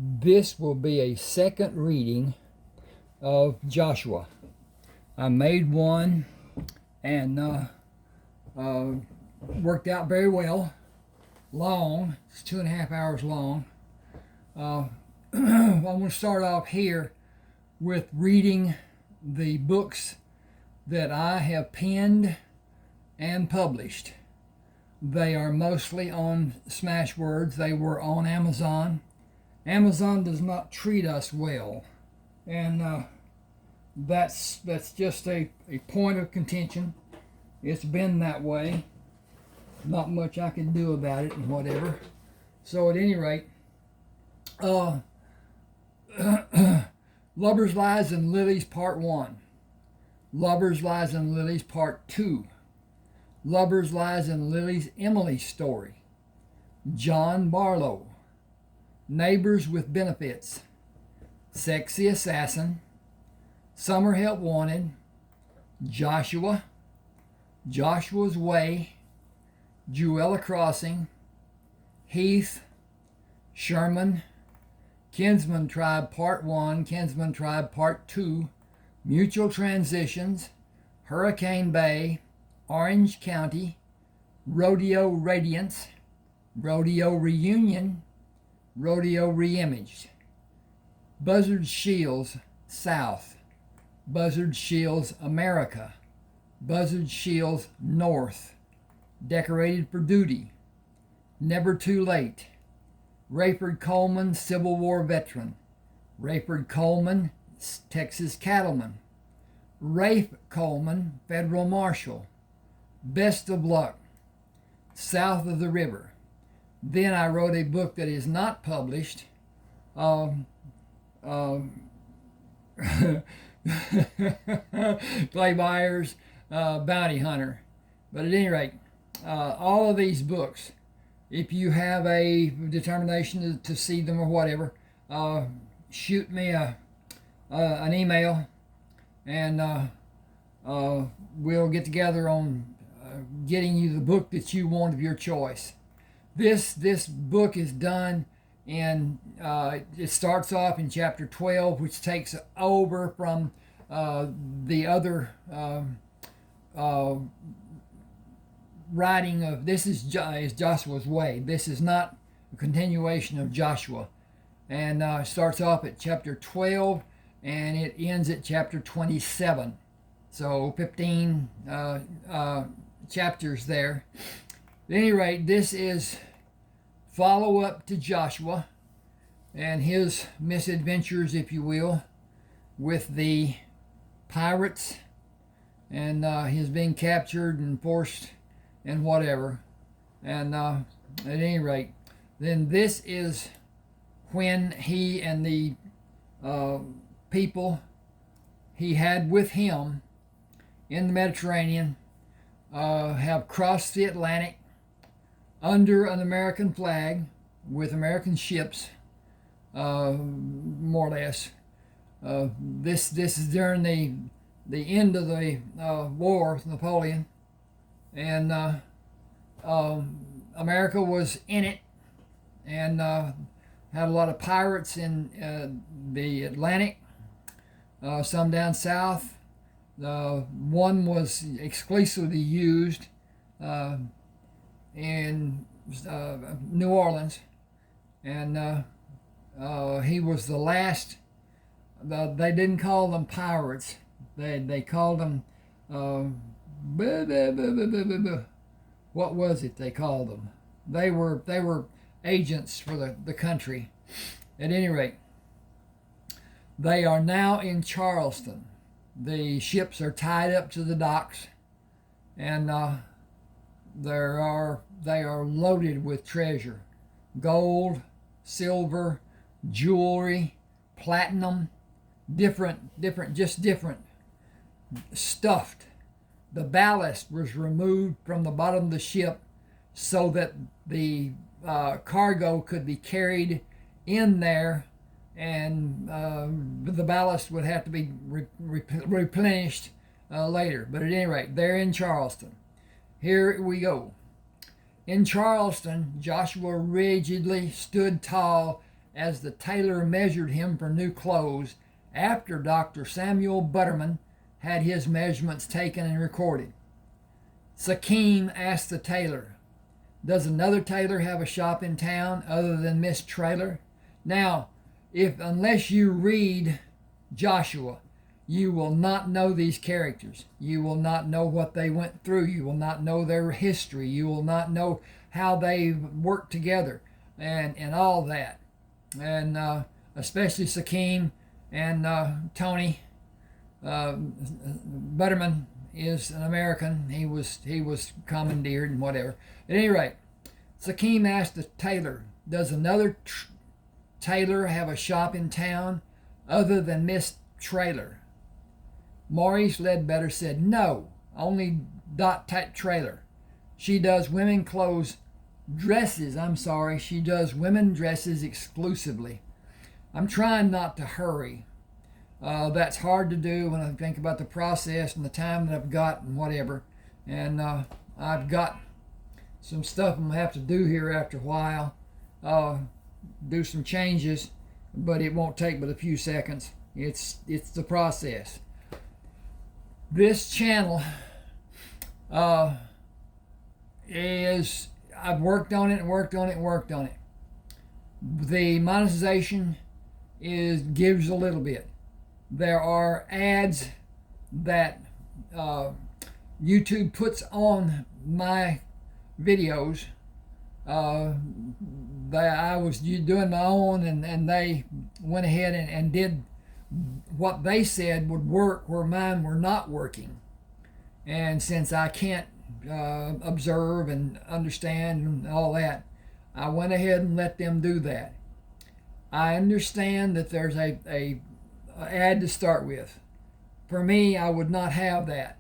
This will be a second reading of Joshua. I made one and worked out very well. Long, it's 2.5 hours long. I'm going to start off here with reading the books that I have penned and published. They are mostly on Smashwords. They were on Amazon. Amazon does not treat us well, and that's just a point of contention. It's been that way. Not much I can do about it and whatever. So at any rate, Lovers, Lies, and Lilies Part 1. Lovers, Lies, and Lilies Part 2. Lovers, Lies, and Lilies, Emily's Story. John Barlow. Neighbors with Benefits. Sexy Assassin. Summer Help Wanted. Joshua. Joshua's Way. Jewella Crossing. Heath. Sherman. Kinsman Tribe Part 1, Kinsman Tribe Part 2, Mutual Transitions, Hurricane Bay, Orange County, Rodeo Radiance, Rodeo Reunion, Rodeo Reimaged, Buzzard Shields South, Buzzard Shields America, Buzzard Shields North, Decorated for Duty, Never Too Late, Rayford Coleman, Civil War veteran. Rayford Coleman, Texas cattleman. Rafe Coleman, federal marshal. Best of Luck, South of the River. Then I wrote a book that is not published. Clay Byers, Bounty Hunter. But at any rate, all of these books, if you have a determination to see them or whatever, shoot me an email, and we'll get together on getting you the book that you want of your choice. This book is done in, it starts off in chapter 12, which takes over from the other writing of, this is Joshua's Way. This is not a continuation of Joshua, and starts off at chapter 12 and it ends at chapter 27. So 15 chapters there. At any rate, this is follow-up to Joshua and his misadventures, if you will, with the pirates and his being captured and forced and whatever. And at any rate, then this is when he and the people he had with him in the Mediterranean have crossed the Atlantic under an American flag with American ships, more or less. This is during the end of the war with Napoleon, and America was in it, and had a lot of pirates in the Atlantic, some down south. One was exclusively used in New Orleans, and he was the last. They didn't call them pirates. They called them what was it they called them? They were agents for the country. At any rate, they are now in Charleston. The ships are tied up to the docks, and they are loaded with treasure, gold, silver, jewelry, platinum, different, stuffed. The ballast was removed from the bottom of the ship so that the cargo could be carried in there, and the ballast would have to be replenished later. But at any rate, they're in Charleston. Here we go. In Charleston, Joshua rigidly stood tall as the tailor measured him for new clothes after Dr. Samuel Butterman had his measurements taken and recorded. Sakim asked the tailor, "Does another tailor have a shop in town other than Miss Traylor?" Now, unless you read Joshua, you will not know these characters. You will not know what they went through. You will not know their history. You will not know how they worked together and all that. And especially Sakim and Tony Butterman is an American. He was commandeered and whatever. At any rate, Sakim asked the tailor, "Does another tailor have a shop in town other than Miss Traylor?" Maurice Ledbetter said, "No, only Dot Traylor. She does women clothes dresses. She does women dresses exclusively." I'm trying not to hurry. That's hard to do when I think about the process and the time that I've got and whatever. And I've got some stuff I'm going to have to do here after a while. Do some changes, but it won't take but a few seconds. It's the process. This channel is, I've worked on it. The monetization gives a little bit. There are ads that YouTube puts on my videos that I was doing my own, and they went ahead and did what they said would work where mine were not working. And since I can't observe and understand and all that, I went ahead and let them do that. I understand that there's a ad to start with. For me, I would not have that.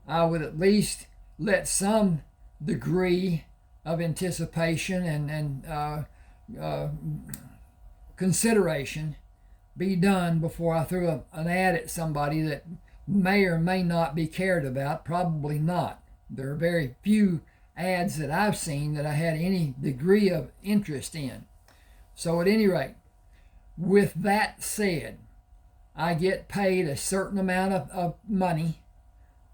I would at least let some degree of anticipation and consideration be done before I threw an ad at somebody that may or may not be cared about. Probably not. There are very few ads that I've seen that I had any degree of interest in. So at any rate, with that said, I get paid a certain amount of money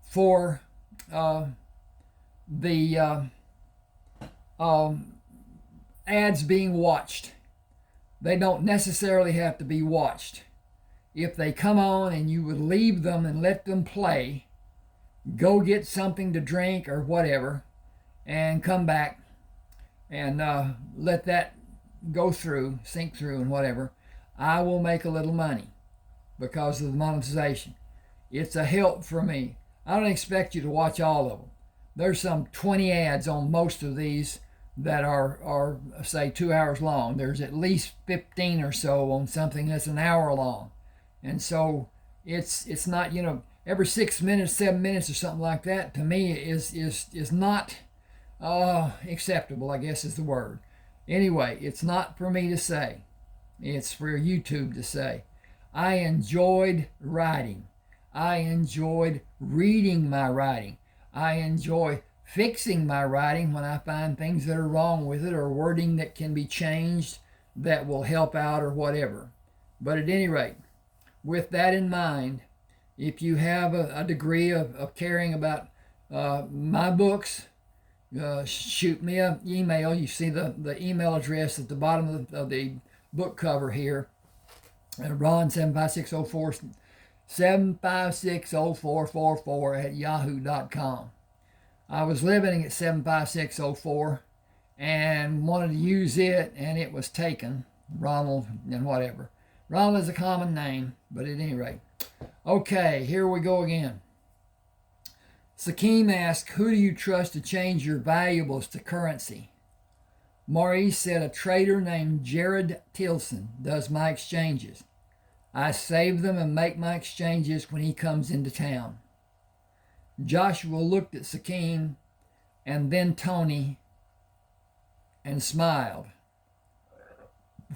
for the ads being watched. They don't necessarily have to be watched. If they come on and you would leave them and let them play, go get something to drink or whatever, and come back and let that go through, sink through and whatever, I will make a little money because of the monetization. It's a help for me. I don't expect you to watch all of them. There's some 20 ads on most of these that are say 2 hours long. There's at least 15 or so on something that's an hour long. And so it's not, every 6 minutes, 7 minutes or something like that, to me is not acceptable, I guess is the word. Anyway, it's not for me to say. It's for YouTube to say. I enjoyed writing. I enjoyed reading my writing. I enjoy fixing my writing when I find things that are wrong with it or wording that can be changed that will help out or whatever. But at any rate, with that in mind, if you have a degree of caring about my books, shoot me an email. You see the email address at the bottom of the book cover here. Ron 7560444 at yahoo.com. I was living at 75604 and wanted to use it, and it was taken. Ronald and whatever. Ronald is a common name, but at any rate. Okay, here we go again. Sakim asked, "Who do you trust to change your valuables to currency?" Maurice said, "A trader named Jared Tilson does my exchanges. I save them and make my exchanges when he comes into town." Joshua looked at Sakim and then Tony and smiled.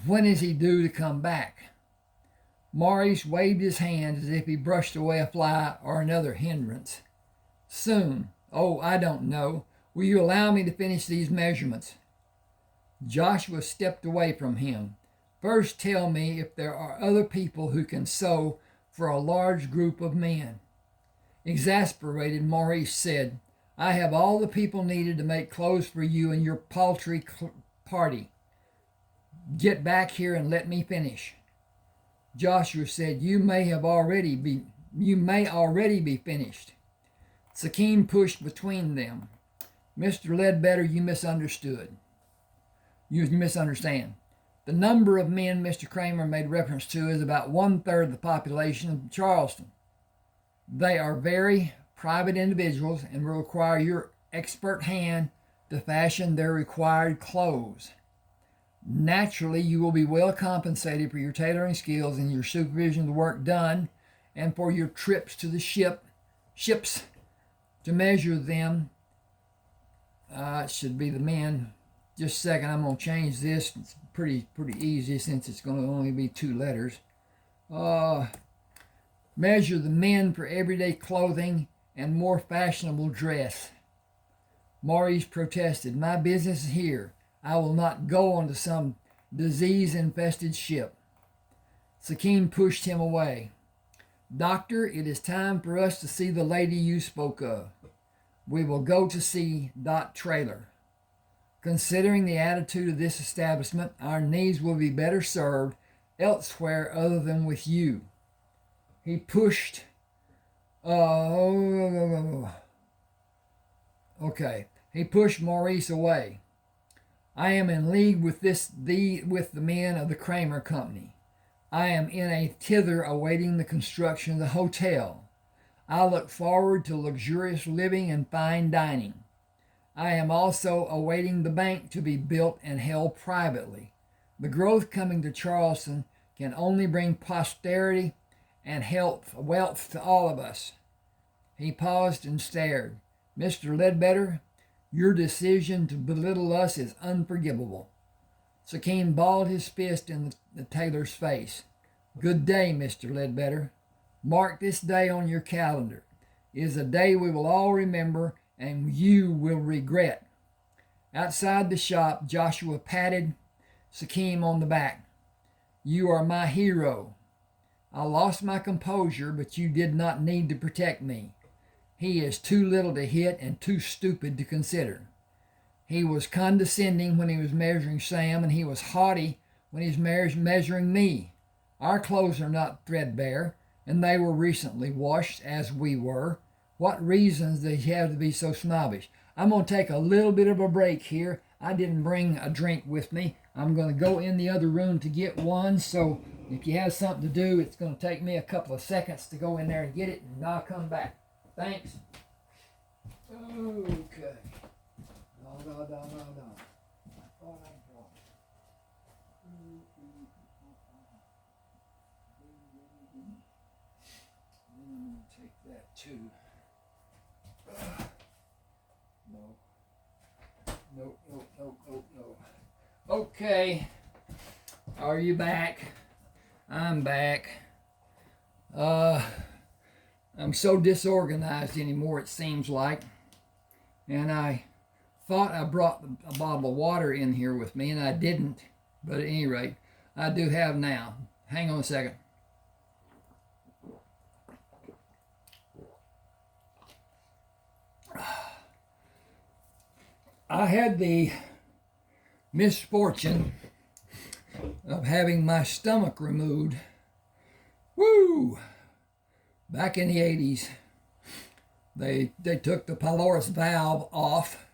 "When is he due to come back?" Maurice waved his hand as if he brushed away a fly or another hindrance. "Soon. Oh, I don't know. Will you allow me to finish these measurements?" Joshua stepped away from him. First tell me if there are other people who can sew for a large group of men. Exasperated, Maurice said, I have all the people needed to make clothes for you and your paltry party. Get back here and let me finish. Joshua said, You may already be finished. Sakim pushed between them. Mr. Ledbetter, you misunderstood. You misunderstand. The number of men Mr. Kramer made reference to is about 1/3 of the population of Charleston. They are very private individuals and will require your expert hand to fashion their required clothes. Naturally, you will be well compensated for your tailoring skills and your supervision of the work done, and for your trips to the ships to measure them. It should be the men. Just a second, I'm going to change this. It's pretty easy since it's going to only be 2 letters. Measure the men for everyday clothing and more fashionable dress. Maurice protested, My business is here. I will not go onto some disease-infested ship. Sakim pushed him away. Doctor, it is time for us to see the lady you spoke of. We will go to see Dot Trailer. Considering the attitude of this establishment, our needs will be better served elsewhere other than with you. He pushed... He pushed Maurice away. I am in league with the men of the Kramer Company. I am in a tither awaiting the construction of the hotel. I look forward to luxurious living and fine dining. I am also awaiting the bank to be built and held privately. The growth coming to Charleston can only bring posterity and wealth to all of us. He paused and stared. Mr. Ledbetter, your decision to belittle us is unforgivable. Sakim balled his fist in the tailor's face. Good day, Mr. Ledbetter. Mark this day on your calendar. It is a day we will all remember and you will regret. Outside the shop, Joshua patted Sakim on the back. You are my hero. I lost my composure, but you did not need to protect me. He is too little to hit and too stupid to consider. He was condescending when he was measuring Sam, and he was haughty when he was measuring me. Our clothes are not threadbare, and they were recently washed, as we were. What reasons does he have to be so snobbish? I'm going to take a little bit of a break here. I didn't bring a drink with me. I'm going to go in the other room to get one, so if you have something to do, it's going to take me a couple of seconds to go in there and get it, and I'll come back. Thanks. Okay. No. I thought I brought it. Take that too. No. Okay. Are you back? I'm back. I'm so disorganized anymore, it seems like. And I thought I brought a bottle of water in here with me, and I didn't. But at any rate, I do have now. Hang on a second. I had the misfortune of having my stomach removed. Woo! Back in the 80s, they took the pylorus valve off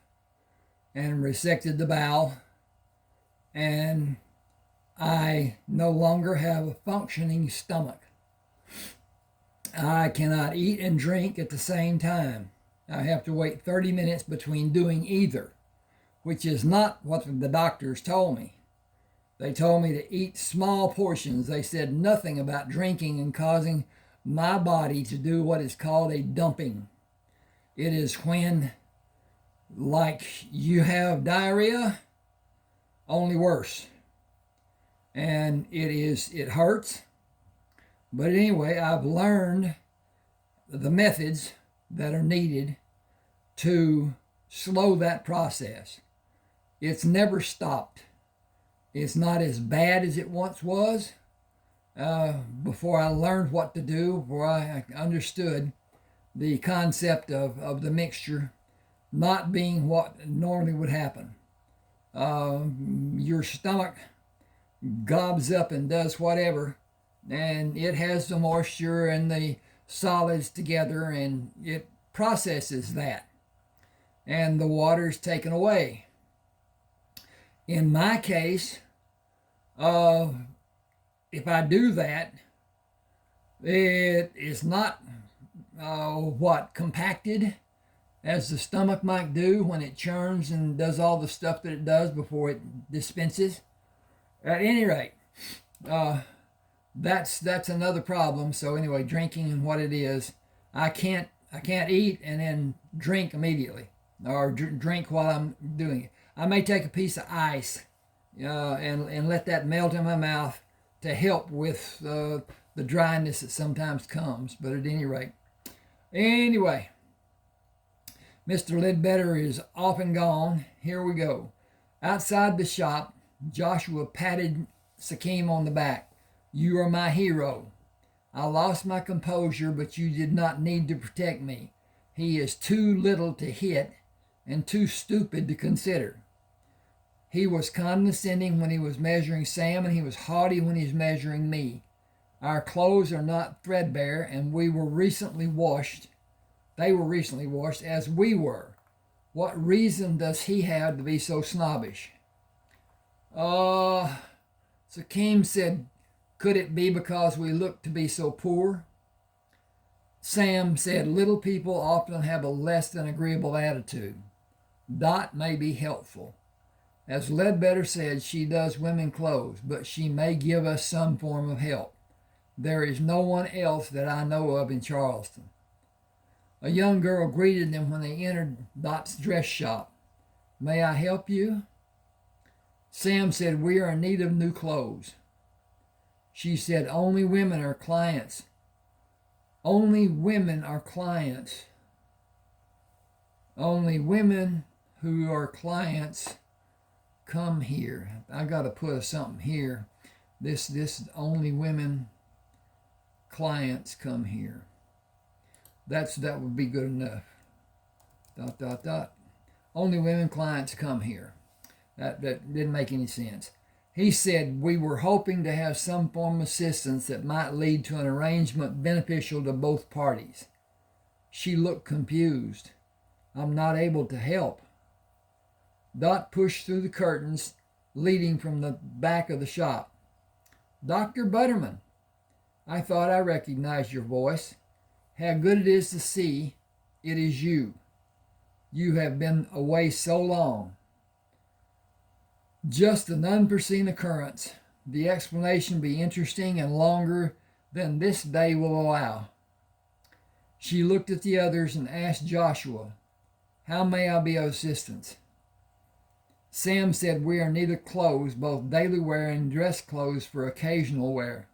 and resected the bowel, and I no longer have a functioning stomach. I cannot eat and drink at the same time. I have to wait 30 minutes between doing either, which is not what the doctors told me. They told me to eat small portions. They said nothing about drinking and causing my body to do what is called a dumping. It is when, like, you have diarrhea, only worse. And it hurts. But anyway, I've learned the methods that are needed to slow that process. It's never stopped. It's not as bad as it once was. Before I learned what to do, before I understood the concept of the mixture not being what normally would happen. Your stomach gobs up and does whatever, and it has the moisture and the solids together, and it processes that, and the water is taken away. In my case, if I do that, it is not compacted as the stomach might do when it churns and does all the stuff that it does before it dispenses. At any rate, that's another problem. So anyway, drinking and what it is, I can't eat and then drink immediately, or drink while I'm doing it. I may take a piece of ice and let that melt in my mouth to help with the dryness that sometimes comes. But at any rate, anyway, Mr. Ledbetter is off and gone. Here we go. Outside the shop, Joshua patted Sakim on the back. You are my hero. I lost my composure, but you did not need to protect me. He is too little to hit and too stupid to consider. He was condescending when he was measuring Sam, and he was haughty when he was measuring me. Our clothes are not threadbare, and we were recently washed. They were recently washed, as we were. What reason does he have to be so snobbish? Sakim said, could it be because we look to be so poor? Sam said, little people often have a less than agreeable attitude. Dot may be helpful. As Ledbetter said, she does women clothes, but she may give us some form of help. There is no one else that I know of in Charleston. A young girl greeted them when they entered Dot's dress shop. May I help you? Sam said, we are in need of new clothes. She said, only women are clients. Only women are clients. Only women who are clients come here. I got to put something here. This only women clients come here. That would be good enough. ... Only women clients come here. That didn't make any sense. He said, we were hoping to have some form of assistance that might lead to an arrangement beneficial to both parties. She looked confused. I'm not able to help. Dot pushed through the curtains leading from the back of the shop. Dr. Butterman, I thought I recognized your voice. How good it is to see it is you. You have been away so long. Just an unforeseen occurrence. The explanation be interesting and longer than this day will allow. She looked at the others and asked Joshua, how may I be of assistance? Sam said, we are in need of clothes, both daily wear and dress clothes for occasional wear.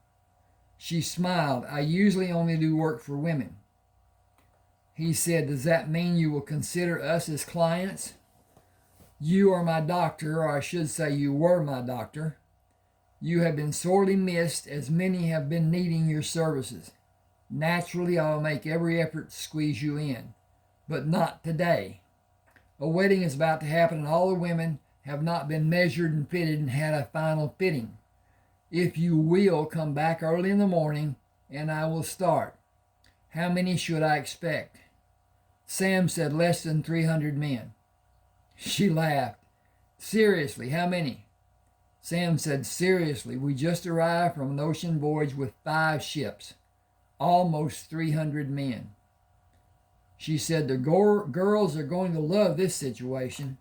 She smiled. I usually only do work for women. He said, does that mean you will consider us as clients? You are my doctor, or I should say you were my doctor. You have been sorely missed, as many have been needing your services. Naturally, I will make every effort to squeeze you in, but not today. A wedding is about to happen, and all the women have not been measured and fitted and had a final fitting. If you will, come back early in the morning, and I will start. How many should I expect? Sam said less than 300 men. She laughed. Seriously, how many? Sam said, seriously, we just arrived from an ocean voyage with 5 ships. Almost 300 men. She said, the girls are going to love this situation.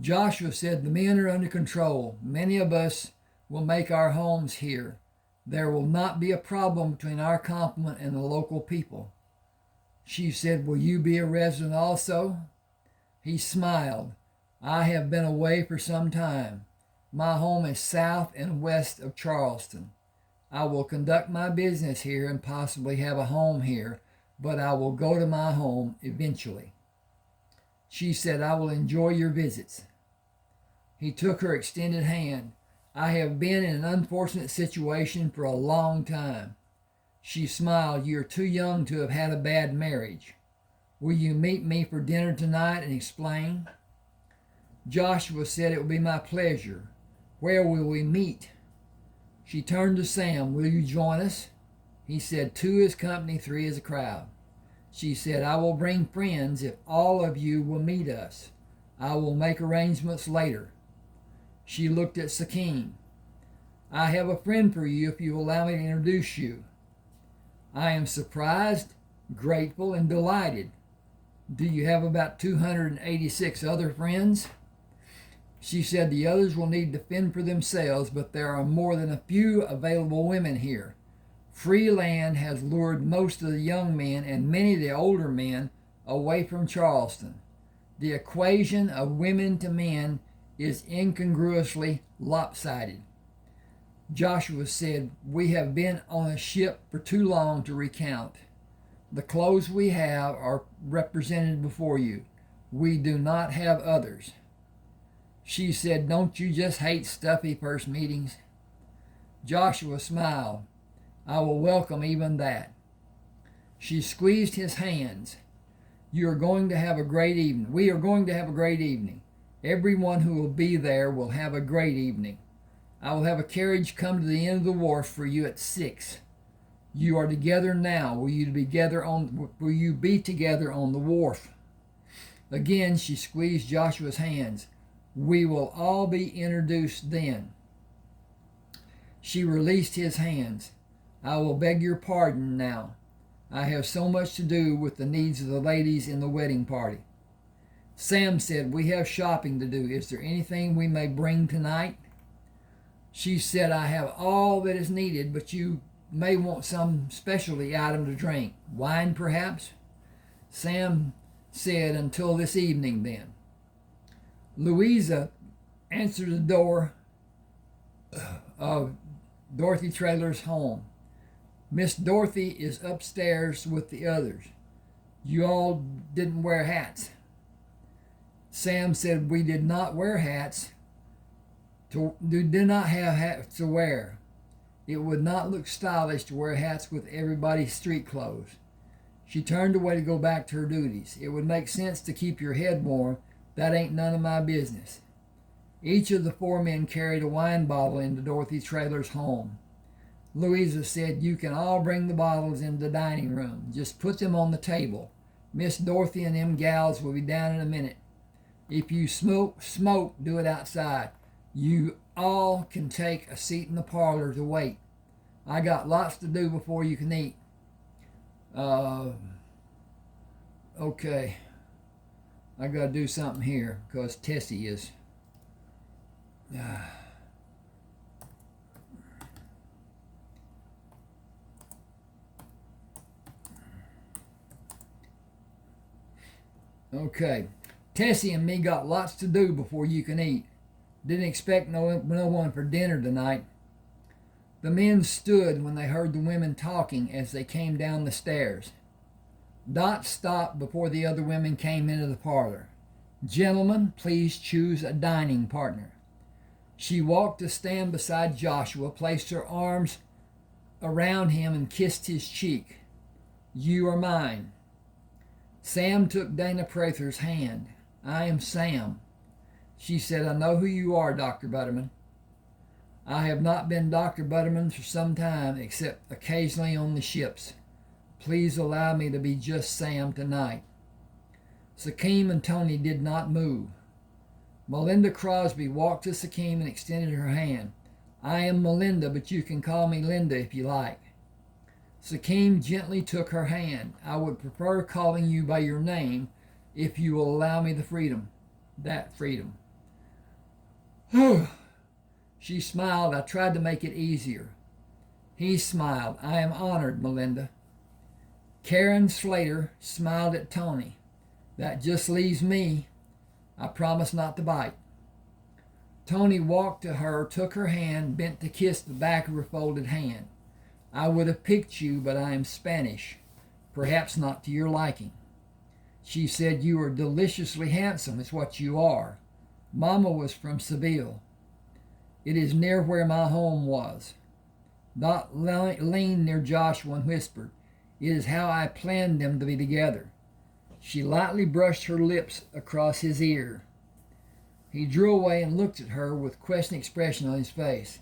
Joshua said, the men are under control. Many of us will make our homes here. There will not be a problem between our complement and the local people. She said, will you be a resident also? He smiled. I have been away for some time. My home is south and west of Charleston. I will conduct my business here and possibly have a home here, but I will go to my home eventually. She said, I will enjoy your visits. He took her extended hand. I have been in an unfortunate situation for a long time. She smiled. You're too young to have had a bad marriage. Will you meet me for dinner tonight and explain? Joshua said it would be my pleasure. Where will we meet? She turned to Sam. Will you join us? He said, 2 is company, 3 is a crowd. She said, I will bring friends if all of you will meet us. I will make arrangements later. She looked at Sakim. I have a friend for you if you will allow me to introduce you. I am surprised, grateful, and delighted. Do you have about 286 other friends? She said the others will need to fend for themselves, but there are more than a few available women here. Free land has lured most of the young men and many of the older men away from Charleston. The equation of women to men is incongruously lopsided. Joshua said, we have been on a ship for too long to recount. The clothes we have are represented before you. We do not have others. She said, don't you just hate stuffy first meetings? Joshua smiled. I will welcome even that. She squeezed his hands. You are going to have a great evening. We are going to have a great evening. Everyone who will be there will have a great evening. I will have a carriage come to the end of the wharf for you at 6. You are together now. Will you be together on the wharf? Again, she squeezed Joshua's hands. We will all be introduced then. She released his hands. I will beg your pardon now. I have so much to do with the needs of the ladies in the wedding party. Sam said, we have shopping to do. Is there anything we may bring tonight? She said, I have all that is needed, but you may want some specialty item to drink. Wine, perhaps? Sam said, until this evening, then. Louisa answered the door of Dorothy Traylor's home. Miss Dorothy is upstairs with the others. You all didn't wear hats. Sam said, we did not wear hats. Did not have hats to wear. It would not look stylish to wear hats with everybody's street clothes. She turned away to go back to her duties. It would make sense to keep your head warm. That ain't none of my business. Each of the 4 men carried a wine bottle into Dorothy Traylor's home. Louisa said, you can all bring the bottles into the dining room. Just put them on the table. Miss Dorothy and them gals will be down in a minute. If you smoke, do it outside. You all can take a seat in the parlor to wait. I got lots to do before you can eat. Okay. I got to do something here because Tessie is... Okay. Tessie and me got lots to do before you can eat. Didn't expect no one for dinner tonight. The men stood when they heard the women talking as they came down the stairs. Dot stopped before the other women came into the parlor. Gentlemen, please choose a dining partner. She walked to stand beside Joshua, placed her arms around him, and kissed his cheek. You are mine. Sam took Dana Prather's hand. I am Sam. She said, I know who you are, Dr. Butterman. I have not been Dr. Butterman for some time, except occasionally on the ships. Please allow me to be just Sam tonight. Sakim and Tony did not move. Melinda Crosby walked to Sakim and extended her hand. I am Melinda, but you can call me Linda if you like. Sakim gently took her hand. I would prefer calling you by your name if you will allow me the freedom. That freedom. She smiled. I tried to make it easier. He smiled. I am honored, Melinda. Karen Slater smiled at Tony. That just leaves me. I promise not to bite. Tony walked to her, took her hand, bent to kiss the back of her folded hand. I would have picked you, but I am Spanish. Perhaps not to your liking. She said, you are deliciously handsome. It's what you are. Mama was from Seville. It is near where my home was. Dot leaned near Joshua and whispered, "It is how I planned them to be together." She lightly brushed her lips across his ear. He drew away and looked at her with questioning expression on his face.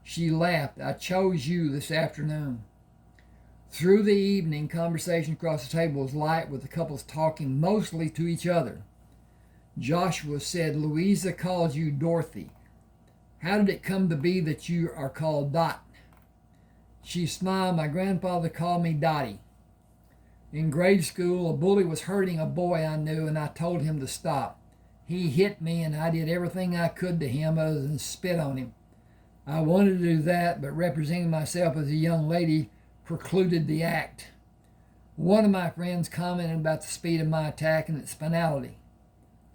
She laughed. "I chose you this afternoon." Through the evening, conversation across the table was light, with the couples talking mostly to each other. Joshua said, "Louisa calls you Dorothy. How did it come to be that you are called Dot?" She smiled. "My grandfather called me Dottie. In grade school, a bully was hurting a boy I knew, and I told him to stop. He hit me, and I did everything I could to him other than spit on him. I wanted to do that, but representing myself as a young lady precluded the act. One of my friends commented about the speed of my attack and its finality.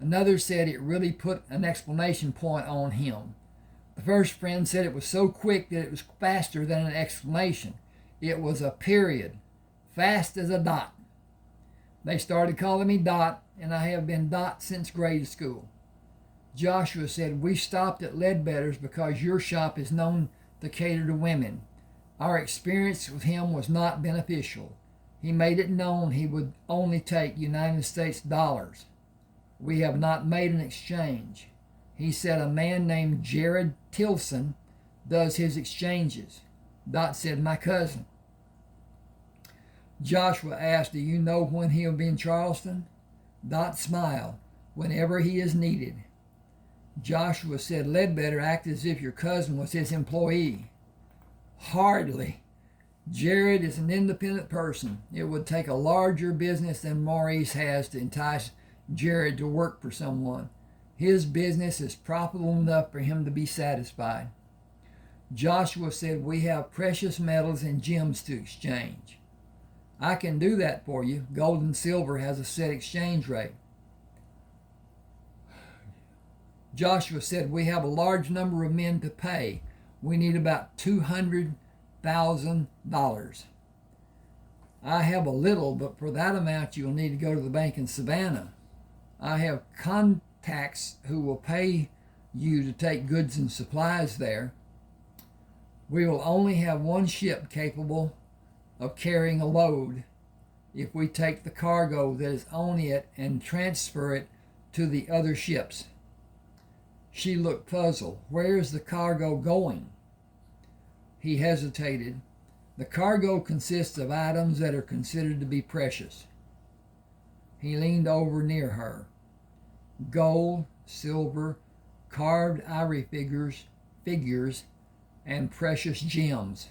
Another said it really put an exclamation point on him. The first friend said it was so quick that it was faster than an exclamation. It was a period, fast as a dot. They started calling me Dot, and I have been Dot since grade school." Joshua said, "We stopped at Ledbetter's because your shop is known to cater to women. Our experience with him was not beneficial. He made it known he would only take United States dollars. We have not made an exchange. He said a man named Jared Tilson does his exchanges." Dot said, "My cousin." Joshua asked, "Do you know when he'll be in Charleston?" Dot smiled. "Whenever he is needed." Joshua said, "Ledbetter acted as if your cousin was his employee." "Hardly. Jared is an independent person. It would take a larger business than Maurice has to entice Jared to work for someone. His business is profitable enough for him to be satisfied." Joshua said, "We have precious metals and gems to exchange." "I can do that for you. Gold and silver has a set exchange rate." Joshua said, "We have a large number of men to pay. We need about $200,000. "I have a little, but for that amount you'll need to go to the bank in Savannah. I have contacts who will pay you to take goods and supplies there. We will only have one ship capable of carrying a load. If we take the cargo that is on it and transfer it to the other ships." She looked puzzled. "Where is the cargo going?" He hesitated. "The cargo consists of items that are considered to be precious." He leaned over near her. "Gold, silver, carved ivory figures, and precious gems."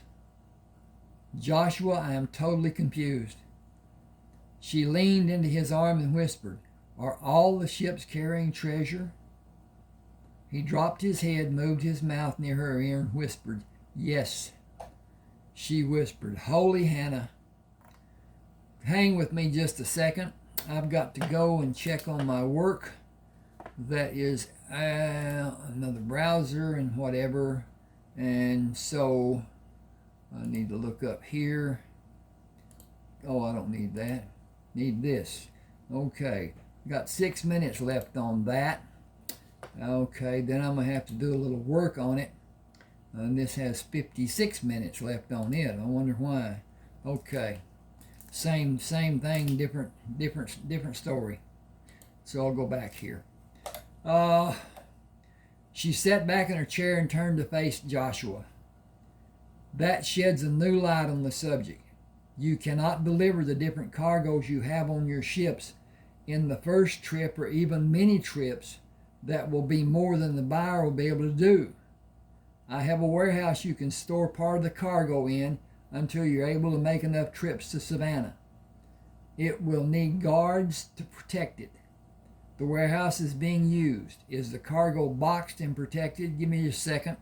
"Joshua, I am totally confused." She leaned into his arm and whispered, "Are all the ships carrying treasure?" He dropped his head, moved his mouth near her ear, and whispered, "Yes." She whispered, "Holy Hannah." "Hang with me just a second. I've got to go and check on my work. That is another browser and whatever. And so I need to look up here. Oh, I don't need that. Need this. Okay. Got 6 minutes left on that. Okay, then I'm going to have to do a little work on it. And this has 56 minutes left on it. I wonder why. Okay. Same thing, different story. So I'll go back here. She sat back in her chair and turned to face Joshua. "That sheds a new light on the subject. You cannot deliver the different cargoes you have on your ships in the first trip or even many trips. That will be more than the buyer will be able to do. I have a warehouse you can store part of the cargo in until you're able to make enough trips to Savannah. It will need guards to protect it. The warehouse is being used. Is the cargo boxed and protected? Give me just a second."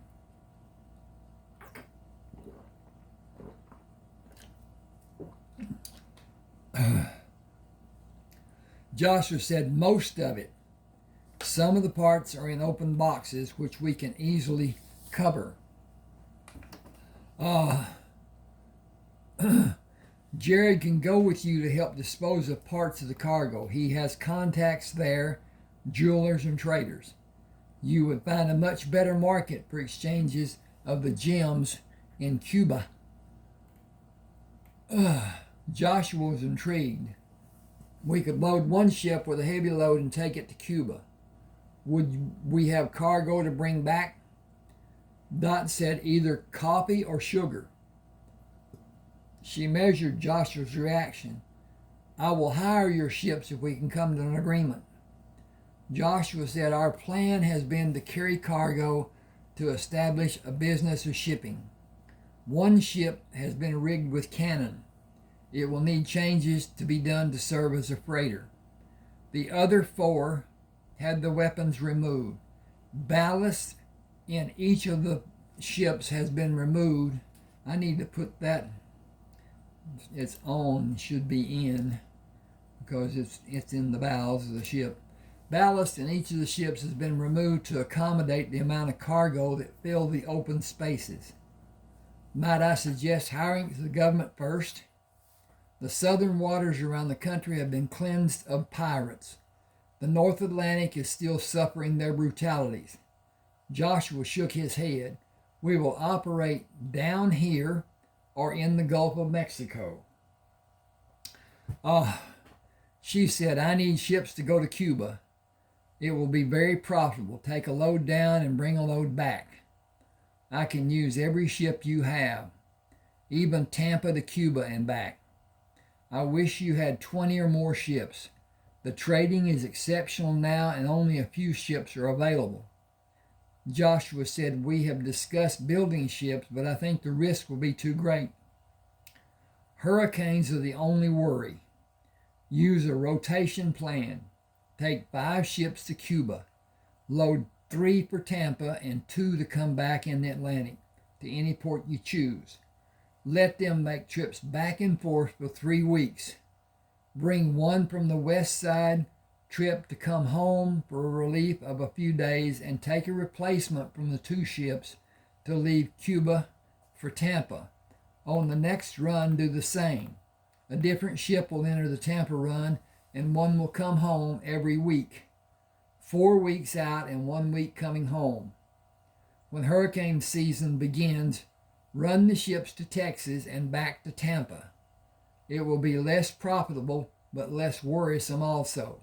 Joshua said, "Most of it. Some of the parts are in open boxes, which we can easily cover. Jared can go with you to help dispose of parts of the cargo. He has contacts there, jewelers and traders. you would find a much better market for exchanges of the gems in Cuba. Joshua was intrigued. We could load one ship with a heavy load and take it to Cuba. Would we have cargo to bring back? Dot said either coffee or sugar. She measured Joshua's reaction. I will hire your ships if we can come to an agreement. Joshua said, our plan has been to carry cargo to establish a business of shipping. One ship has been rigged with cannon. It will need changes to be done to serve as a freighter. The other 4 had the weapons removed. Ballast in each of the ships has been removed. I need to put that, it's on, should be in, because it's in the bows of the ship. Ballast in each of the ships has been removed to accommodate the amount of cargo that fill the open spaces. Might I suggest hiring the government first? The southern waters around the country have been cleansed of pirates. The North Atlantic is still suffering their brutalities. Joshua shook his head. We will operate down here or in the Gulf of Mexico. She said, I need ships to go to Cuba. It will be very profitable. Take a load down and bring a load back. I can use every ship you have, even Tampa to Cuba and back. I wish you had 20 or more ships. The trading is exceptional now and only a few ships are available. Joshua said, we have discussed building ships, but I think the risk will be too great. Hurricanes are the only worry. Use a rotation plan. Take 5 ships to Cuba. Load 3 for Tampa and 2 to come back in the Atlantic to any port you choose. Let them make trips back and forth for 3 weeks. Bring one from the west side trip to come home for a relief of a few days and take a replacement from the 2 ships to leave Cuba for Tampa. On the next run, do the same. A different ship will enter the Tampa run and one will come home every week. 4 weeks out and 1 week coming home. When hurricane season begins, run the ships to Texas and back to Tampa. It will be less profitable, but less worrisome also.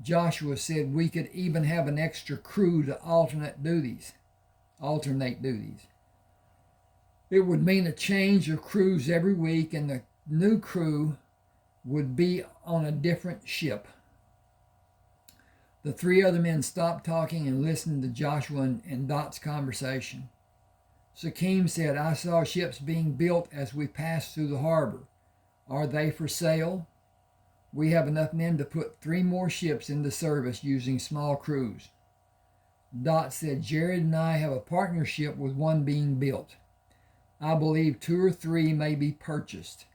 Joshua said we could even have an extra crew to alternate duties. It would mean a change of crews every week, and the new crew would be on a different ship. The 3 other men stopped talking and listened to Joshua and Dot's conversation. Sakim said, I saw ships being built as we passed through the harbor. Are they for sale? We have enough men to put 3 more ships into service using small crews. Dot said, Jared and I have a partnership with one being built. I believe 2 or 3 may be purchased.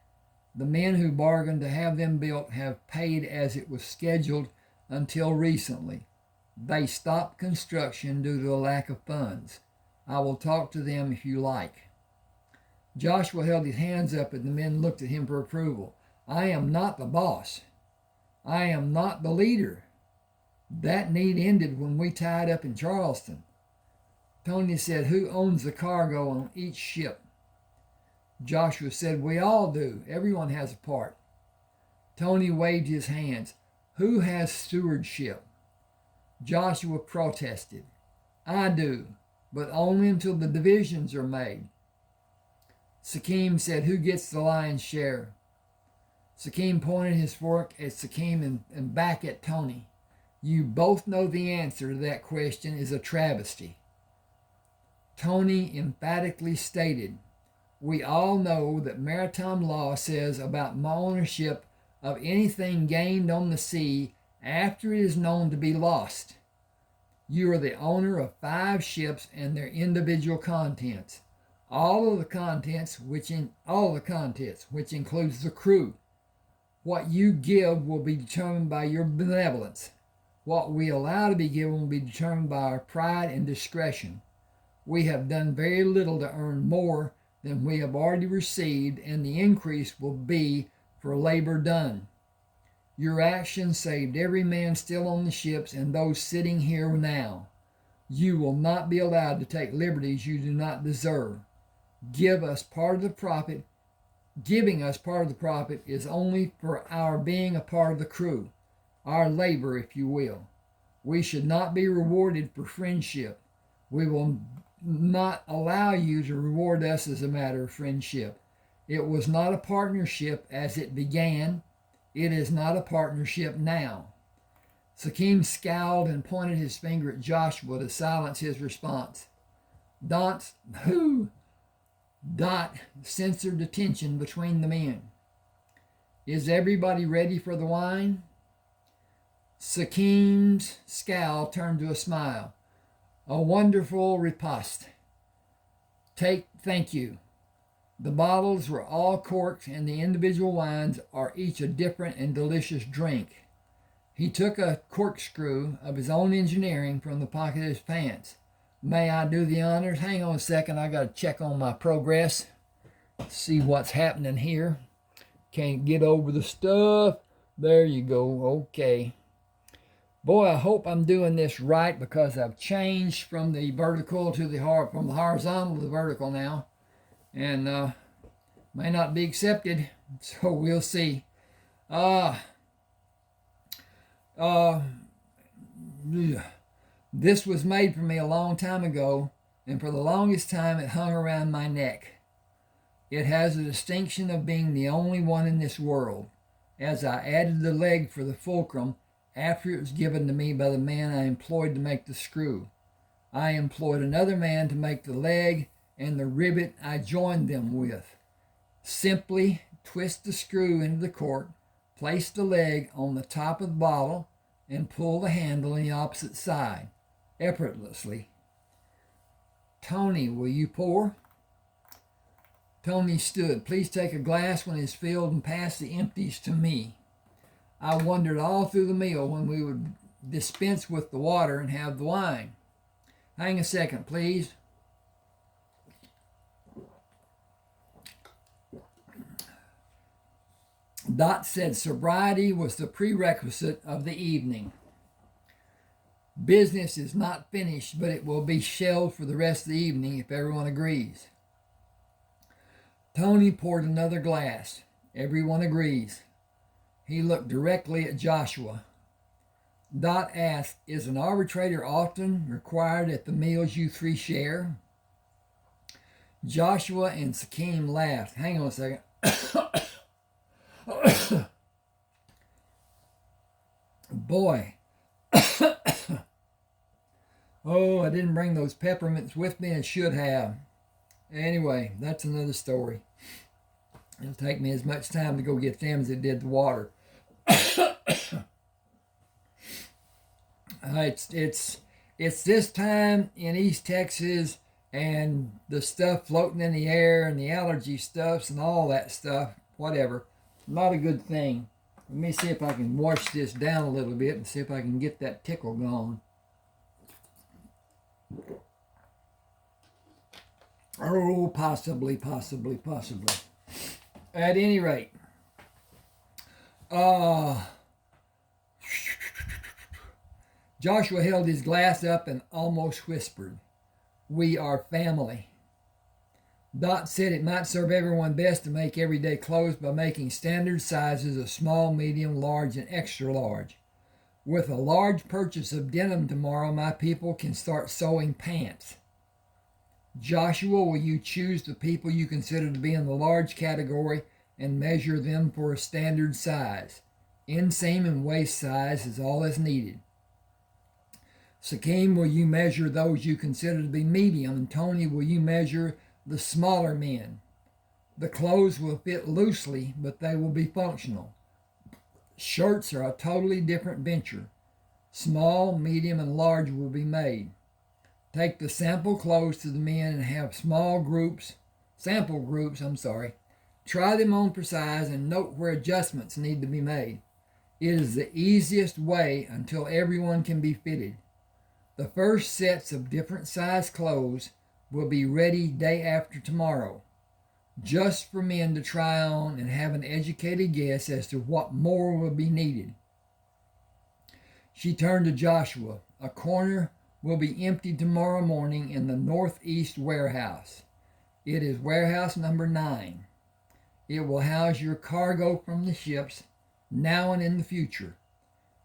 The men who bargained to have them built have paid as it was scheduled until recently. They stopped construction due to a lack of funds. I will talk to them if you like. Joshua held his hands up and the men looked at him for approval. I am not the boss. I am not the leader. That need ended when we tied up in Charleston. Tony said, who owns the cargo on each ship? Joshua said, we all do. Everyone has a part. Tony waved his hands. Who has stewardship? Joshua protested. I do, but only until the divisions are made. Sakim said, who gets the lion's share? Sakim pointed his fork at Sakim and back at Tony. You both know the answer to that question is a travesty. Tony emphatically stated, we all know that maritime law says about ownership of anything gained on the sea after it is known to be lost. You are the owner of 5 ships and their individual contents. All the contents, which includes the crew. What you give will be determined by your benevolence. What we allow to be given will be determined by our pride and discretion. We have done very little to earn more than we have already received, and the increase will be for labor done. Your actions saved every man still on the ships and those sitting here now. You will not be allowed to take liberties you do not deserve. Give us part of the profit. Giving us part of the profit is only for our being a part of the crew, our labor, if you will. We should not be rewarded for friendship. We will not allow you to reward us as a matter of friendship. It was not a partnership as it began. It is not a partnership now. Sakim scowled and pointed his finger at Joshua to silence his response. Dot censored the tension between the men. Is everybody ready for the wine? Sakim's scowl turned to a smile. A wonderful riposte. Thank you. The bottles were all corked, and the individual wines are each a different and delicious drink. He took a corkscrew of his own engineering from the pocket of his pants. May I do the honors? Hang on a second, I got to check on my progress. See what's happening here. Can't get over the stuff. There you go. Okay. Boy, I hope I'm doing this right because I've changed from the vertical to from the horizontal to the vertical now, and may not be accepted. So we'll see. This was made for me a long time ago, and for the longest time it hung around my neck. It has the distinction of being the only one in this world. As I added the leg for the fulcrum, after it was given to me by the man I employed to make the screw, I employed another man to make the leg and the rivet I joined them with. Simply twist the screw into the cork, place the leg on the top of the bottle, and pull the handle in the opposite side, effortlessly. Tony, will you pour? Tony stood. Please take a glass when it's filled and pass the empties to me. I wondered all through the meal when we would dispense with the water and have the wine. Hang a second, please. Dot said sobriety was the prerequisite of the evening. Business is not finished, but it will be shelved for the rest of the evening if everyone agrees. Tony poured another glass. Everyone agrees. He looked directly at Joshua. Dot asked, is an arbitrator often required at the meals you three share? Joshua and Sakim laughed. Hang on a second. Boy. Oh, I didn't bring those peppermints with me. I should have. Anyway, that's another story. It'll take me as much time to go get them as it did the water. It's this time in East Texas, and the stuff floating in the air and the allergy stuffs and all that stuff, whatever. Not a good thing. Let me see if I can wash this down a little bit and see if I can get that tickle gone. Oh, possibly. At any rate, Joshua held his glass up and almost whispered, "We are family." Dot said it might serve everyone best to make everyday clothes by making standard sizes of small, medium, large, and extra large. With a large purchase of denim tomorrow, my people can start sewing pants. Joshua, will you choose the people you consider to be in the large category and measure them for a standard size? Inseam and waist size is all that's needed. Sakim, will you measure those you consider to be medium? And Tony, will you measure the smaller men? The clothes will fit loosely, but they will be functional. Shirts are a totally different venture. Small, medium, and large will be made. Take the sample clothes to the men and have sample groups. Try them on for size and note where adjustments need to be made. It is the easiest way until everyone can be fitted. The first sets of different size clothes will be ready day after tomorrow, just for men to try on and have an educated guess as to what more will be needed. She turned to Joshua. A corner will be emptied tomorrow morning in the northeast warehouse. It is warehouse number 9. It will house your cargo from the ships now and in the future.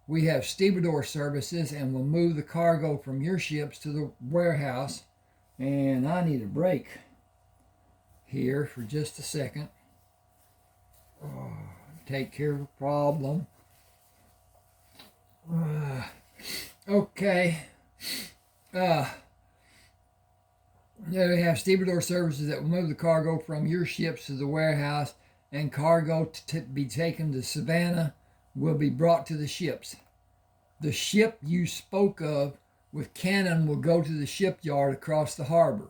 We have stevedore services and will move the cargo from your ships to the warehouse. And I need a break here for just a second. Take care of a problem. Okay. We have stevedore services that will move the cargo from your ships to the warehouse, and cargo to be taken to Savannah will be brought to the ships. The ship you spoke of with cannon will go to the shipyard across the harbor.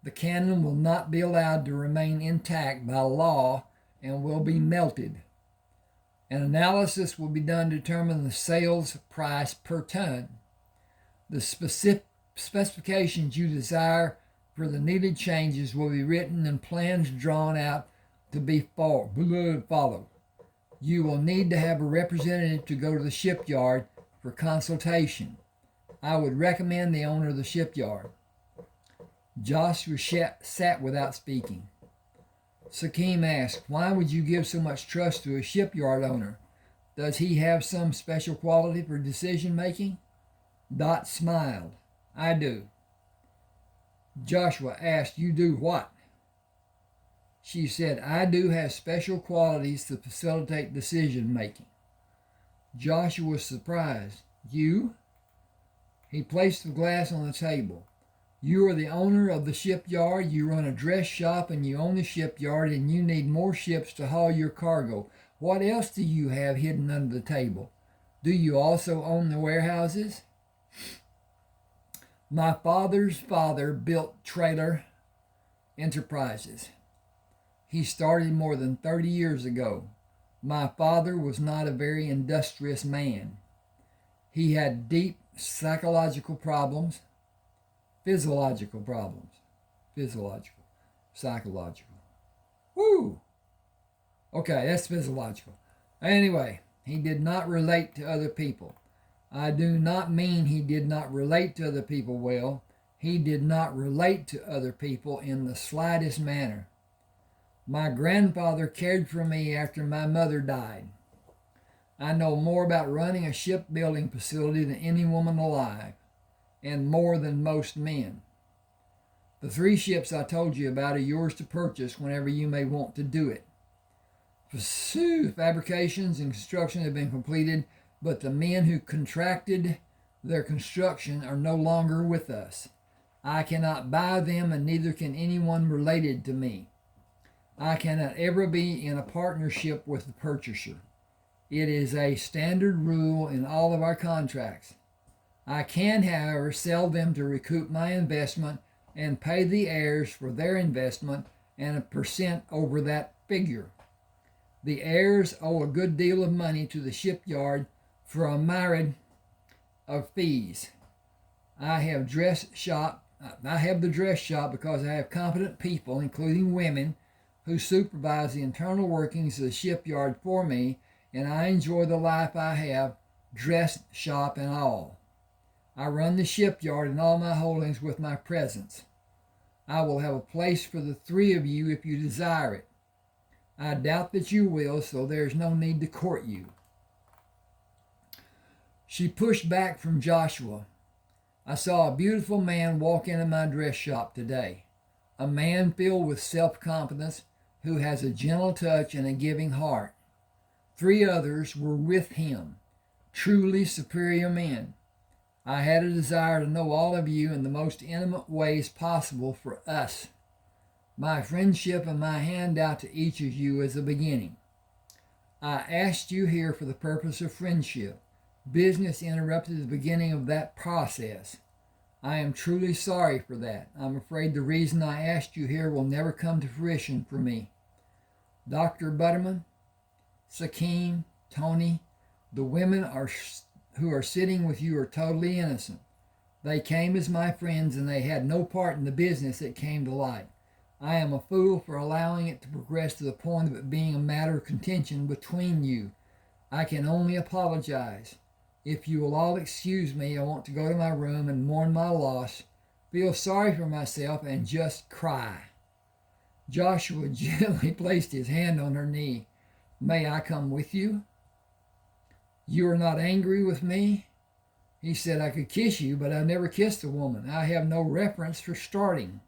The cannon will not be allowed to remain intact by law and will be melted. An analysis will be done to determine the sales price per ton. The specifications you desire for the needed changes will be written and plans drawn out to be followed. You will need to have a representative to go to the shipyard for consultation. I would recommend the owner of the shipyard. Joshua sat without speaking. Sakim asked, "Why would you give so much trust to a shipyard owner? Does he have some special quality for decision making?" Dot smiled. "I do." Joshua asked, "You do what?" She said, "I do have special qualities to facilitate decision making." Joshua was surprised. "You?" He placed the glass on the table. "You are the owner of the shipyard, you run a dress shop, and you own the shipyard, and you need more ships to haul your cargo. What else do you have hidden under the table? Do you also own the warehouses?" "My father's father built trailer enterprises. He started more than 30 years ago. My father was not a very industrious man. He had deep physiological problems. Psychological. Woo! Okay, that's physiological. Anyway, he did not relate to other people. I do not mean he did not relate to other people well. He did not relate to other people in the slightest manner. My grandfather cared for me after my mother died. I know more about running a shipbuilding facility than any woman alive, and more than most men. The 3 ships I told you about are yours to purchase whenever you may want to do it. Fabrications and construction have been completed, but the men who contracted their construction are no longer with us. I cannot buy them, and neither can anyone related to me. I cannot ever be in a partnership with the purchaser. It is a standard rule in all of our contracts. I can, however, sell them to recoup my investment and pay the heirs for their investment and a percent over that figure. The heirs owe a good deal of money to the shipyard for a myriad of fees. I have the dress shop because I have competent people, including women, who supervise the internal workings of the shipyard for me, and I enjoy the life I have, dress shop and all. I run the shipyard and all my holdings with my presence. I will have a place for the 3 of you if you desire it. I doubt that you will, so there is no need to court you." She pushed back from Joshua. "I saw a beautiful man walk into my dress shop today. A man filled with self-confidence who has a gentle touch and a giving heart. 3 others were with him, truly superior men. I had a desire to know all of you in the most intimate ways possible for us. My friendship and my handout to each of you is a beginning. I asked you here for the purpose of friendship. Business interrupted the beginning of that process. I am truly sorry for that. I'm afraid the reason I asked you here will never come to fruition for me. Dr. Butterman, Sakim, Tony, the women who are sitting with you are totally innocent. They came as my friends and they had no part in the business that came to light. I am a fool for allowing it to progress to the point of it being a matter of contention between you. I can only apologize. If you will all excuse me, I want to go to my room and mourn my loss, feel sorry for myself, and just cry." Joshua gently placed his hand on her knee. "May I come with you? You are not angry with me?" He said, "I could kiss you, but I've never kissed a woman. I have no reference for starting."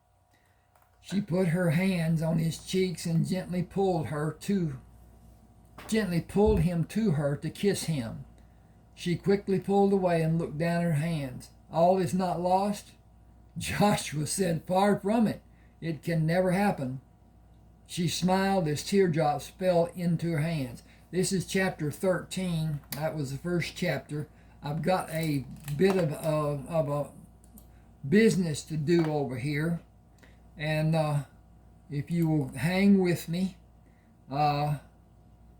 She put her hands on his cheeks and gently pulled him to her to kiss him. She quickly pulled away and looked down at her hands. "All is not lost?" Joshua said, "Far from it. It can never happen." She smiled as teardrops fell into her hands. This is chapter 13. That was the first chapter. I've got a bit of a business to do over here. And if you will hang with me, I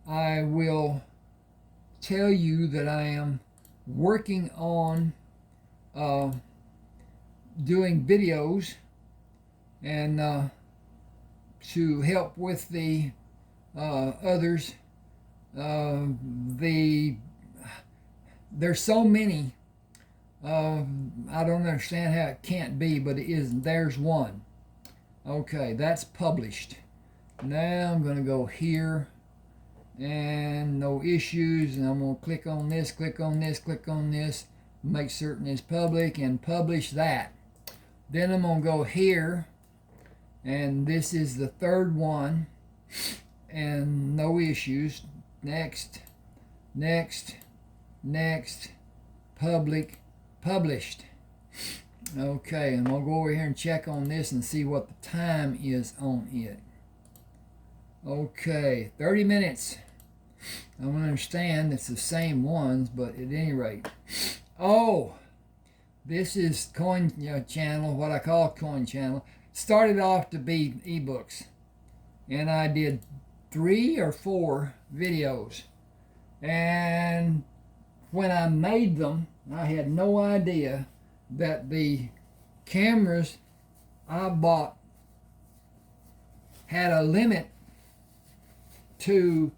will tell you that I am working on doing videos and to help with the others. There's so many. I don't understand how it can't be, but it is. There's one. Okay, that's published. Now I'm going to go here and no issues, and I'm going to click on this, click on this, click on this, make certain it's public, and publish that. Then I'm going to go here, and this is the third one, and no issues. Next, next, next, public, published. Okay, I'm going to go over here and check on this and see what the time is on it. Okay, 30 minutes. I don't understand it's the same ones, but at any rate. Oh, this is Coin Channel, what I call Coin Channel. Started off to be ebooks, and I did 3 or 4 videos. And when I made them, I had no idea that the cameras I bought had a limit to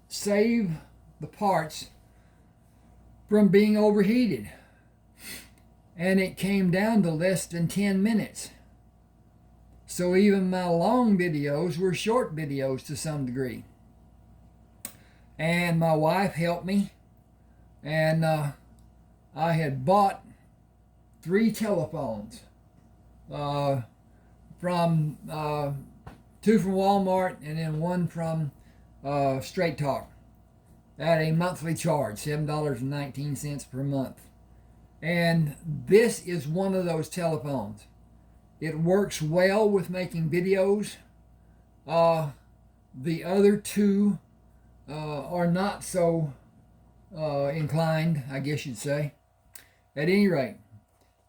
save the parts from being overheated, and it came down to less than 10 minutes. So even my long videos were short videos to some degree. And my wife helped me, and I had bought 3 telephones, from 2 from Walmart and then 1 from Straight Talk at a monthly charge, $7.19 per month. And this is one of those telephones. It works well with making videos. The other 2 are not so inclined, I guess you'd say. At any rate,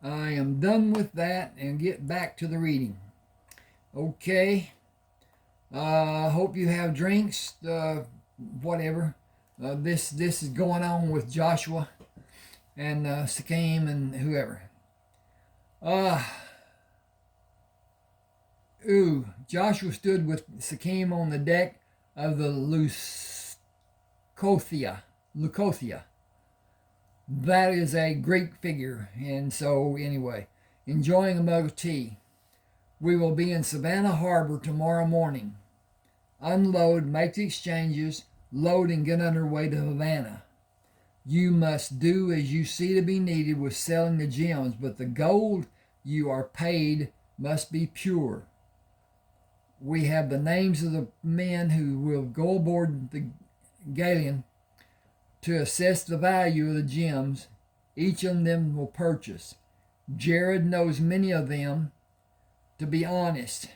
I am done with that and get back to the reading. Okay. Hope you have drinks, whatever. This is going on with Joshua and Sikkim and whoever. Joshua stood with Sikkim on the deck of the Leucothea. That is a Greek figure, and so anyway, enjoying a mug of tea. We will be in Savannah Harbor tomorrow morning. Unload, make the exchanges, load, and get underway to Havana. You must do as you see to be needed with selling the gems, but the gold you are paid must be pure. We have the names of the men who will go aboard the galleon to assess the value of the gems each of them will purchase. Jared knows many of them to be honest,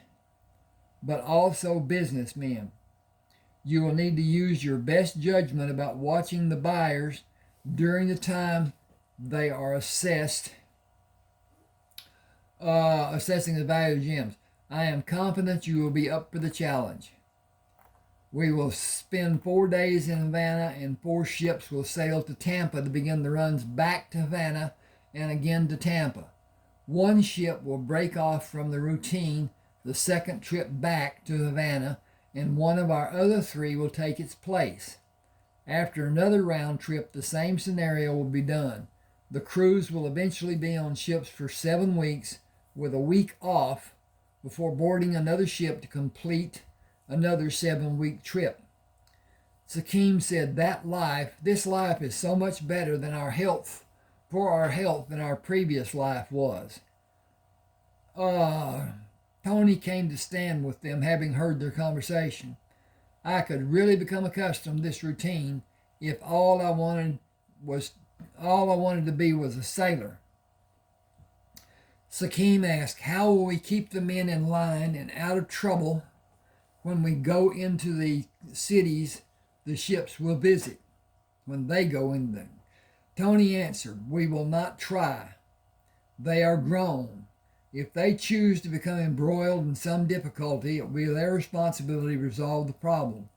but also businessmen. You will need to use your best judgment about watching the buyers during the time they are assessing the value of gems. I am confident you will be up for the challenge. We will spend 4 days in Havana, and 4 ships will sail to Tampa to begin the runs back to Havana and again to Tampa. 1 ship will break off from the routine the second trip back to Havana, and one of our other 3 will take its place. After another round trip, the same scenario will be done. The crews will eventually be on ships for 7 weeks with a week off before boarding another ship to complete another 7-week trip. Sakim said this life is so much better than our health than our previous life was. Tony came to stand with them, having heard their conversation. I could really become accustomed to this routine if all I wanted to be was a sailor. Sakim asked, how will we keep the men in line and out of trouble when we go into the cities the ships will visit? When they go in them. Tony answered, we will not try. They are grown. If they choose to become embroiled in some difficulty, it will be their responsibility to resolve the problem.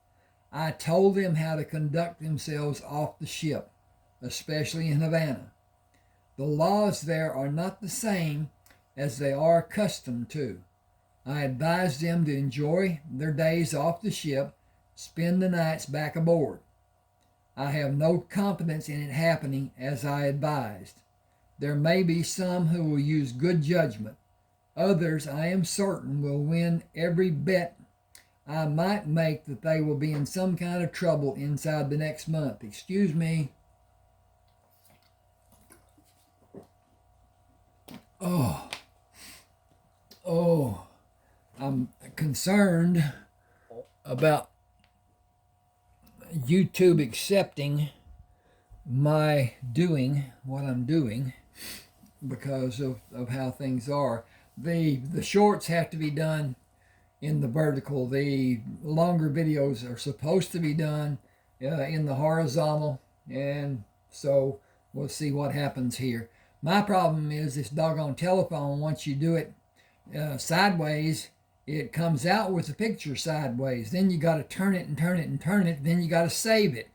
I told them how to conduct themselves off the ship, especially in Havana. The laws there are not the same as they are accustomed to. I advised them to enjoy their days off the ship, spend the nights back aboard. I have no confidence in it happening as I advised. There may be some who will use good judgment. Others, I am certain, will win every bet I might make that they will be in some kind of trouble inside the next month. Excuse me. I'm concerned about YouTube accepting my doing what I'm doing because of how things are. The shorts have to be done in the vertical. The longer videos are supposed to be done in the horizontal, and so we'll see what happens here. My problem is this doggone telephone. Once you do it sideways, it comes out with the picture sideways. Then you got to turn it and turn it and turn it. Then you got to save it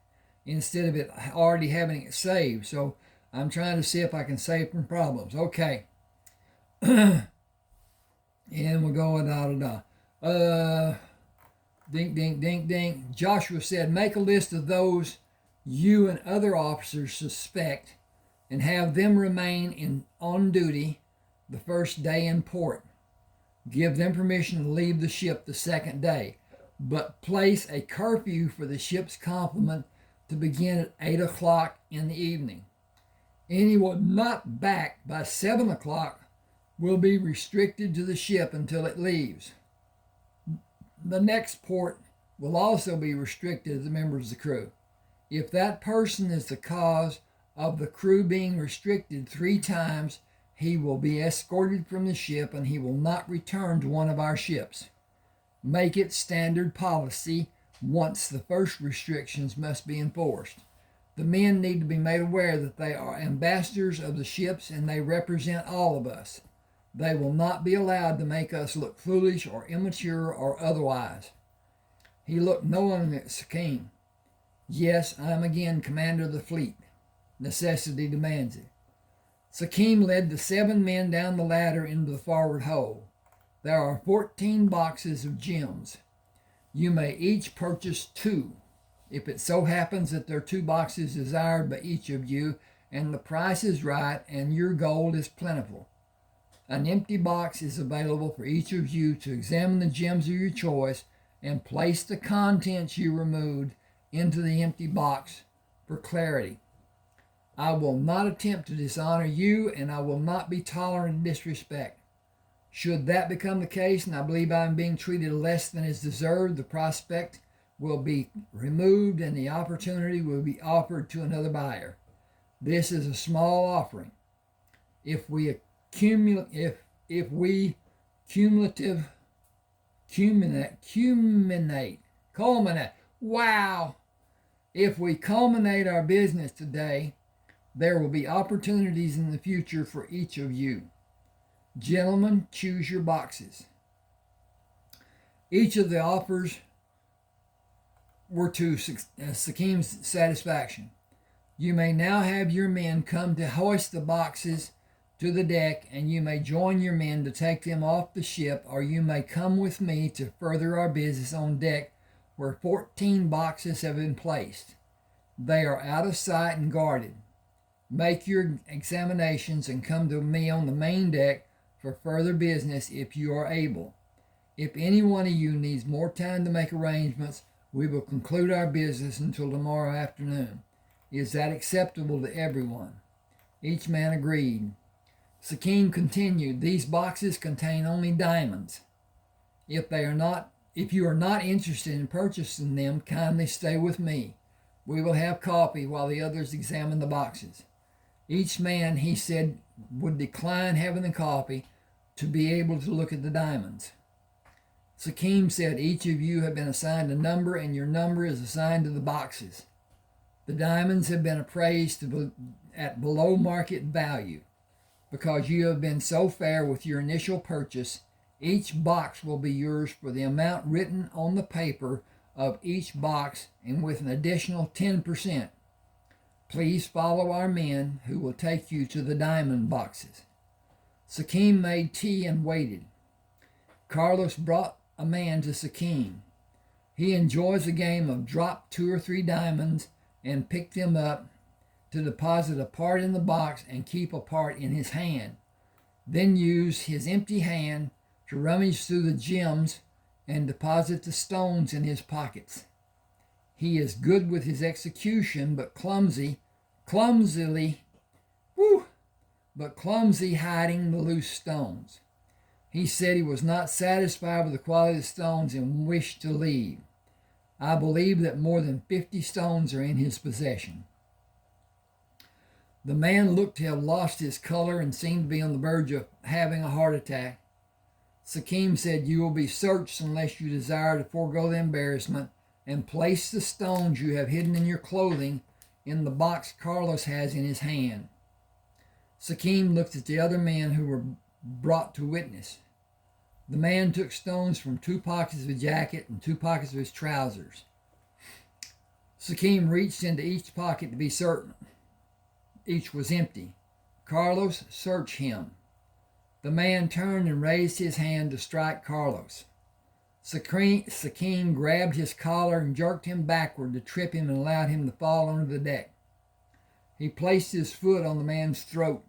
instead of it already having it saved. So I'm trying to see if I can save from problems. Okay. And we'll go ding, ding, ding, ding. Joshua said, make a list of those you and other officers suspect and have them remain on duty the first day in port. Give them permission to leave the ship the second day, but place a curfew for the ship's complement to begin at 8 o'clock in the evening. Anyone not back by 7 o'clock will be restricted to the ship until it leaves. The next port will also be restricted to the members of the crew. If that person is the cause of the crew being restricted 3 times, he will be escorted from the ship and he will not return to one of our ships. Make it standard policy once the first restrictions must be enforced. The men need to be made aware that they are ambassadors of the ships and they represent all of us. They will not be allowed to make us look foolish or immature or otherwise. He looked knowingly at Sakim. Yes, I am again commander of the fleet. Necessity demands it. Sakim led the 7 men down the ladder into the forward hold. There are 14 boxes of gems. You may each purchase 2. If it so happens that there are 2 boxes desired by each of you, and the price is right and your gold is plentiful, an empty box is available for each of you to examine the gems of your choice and place the contents you removed into the empty box for clarity. I will not attempt to dishonor you, and I will not be tolerant of disrespect. Should that become the case, and I believe I am being treated less than is deserved, the prospect will be removed and the opportunity will be offered to another buyer. This is a small offering. If we culminate, wow! If we culminate our business today, there will be opportunities in the future for each of you. Gentlemen, choose your boxes. Each of the offers were to Sakim's satisfaction. You may now have your men come to hoist the boxes to the deck, and you may join your men to take them off the ship, or you may come with me to further our business on deck where 14 boxes have been placed. They are out of sight and guarded. Make your examinations and come to me on the main deck for further business if you are able. If any one of you needs more time to make arrangements, we will conclude our business until tomorrow afternoon. Is that acceptable to everyone?" Each man agreed. Sakim continued, "These boxes contain only diamonds. If you are not interested in purchasing them, kindly stay with me. We will have coffee while the others examine the boxes." Each man, he said, would decline having the coffee to be able to look at the diamonds. Sakim said, "Each of you have been assigned a number, and your number is assigned to the boxes. The diamonds have been appraised at below market value. Because you have been so fair with your initial purchase, each box will be yours for the amount written on the paper of each box and with an additional 10%. Please follow our men who will take you to the diamond boxes." Sakim made tea and waited. Carlos brought a man to Sakim. He enjoys the game of drop 2 or 3 diamonds and pick them up to deposit a part in the box and keep a part in his hand. Then use his empty hand to rummage through the gems and deposit the stones in his pockets. He is good with his execution, but clumsy hiding the loose stones. He said he was not satisfied with the quality of the stones and wished to leave. I believe that more than 50 stones are in his possession. The man looked to have lost his color and seemed to be on the verge of having a heart attack. Sakim said, "You will be searched unless you desire to forego the embarrassment, and place the stones you have hidden in your clothing in the box Carlos has in his hand." Sakim looked at the other men who were brought to witness. The man took stones from 2 pockets of his jacket and 2 pockets of his trousers. Sakim reached into each pocket to be certain each was empty. "Carlos, search him." The man turned and raised his hand to strike Carlos. Sakim grabbed his collar and jerked him backward to trip him and allowed him to fall onto the deck. He placed his foot on the man's throat.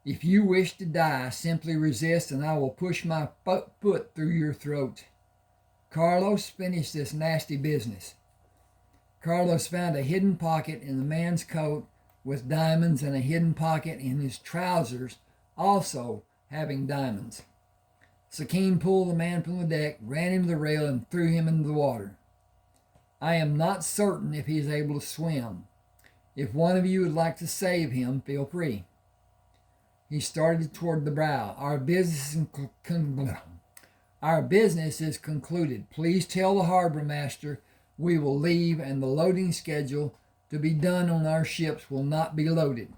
"If you wish to die, simply resist and I will push my foot through your throat. Carlos, finish this nasty business." Carlos found a hidden pocket in the man's coat with diamonds and a hidden pocket in his trousers also having diamonds. Sakim pulled the man from the deck, ran him to the rail, and threw him into the water. "I am not certain if he is able to swim. If one of you would like to save him, feel free." He started toward the bow. Our business is concluded. Please tell the harbor master we will leave, and the loading schedule to be done on our ships will not be loaded.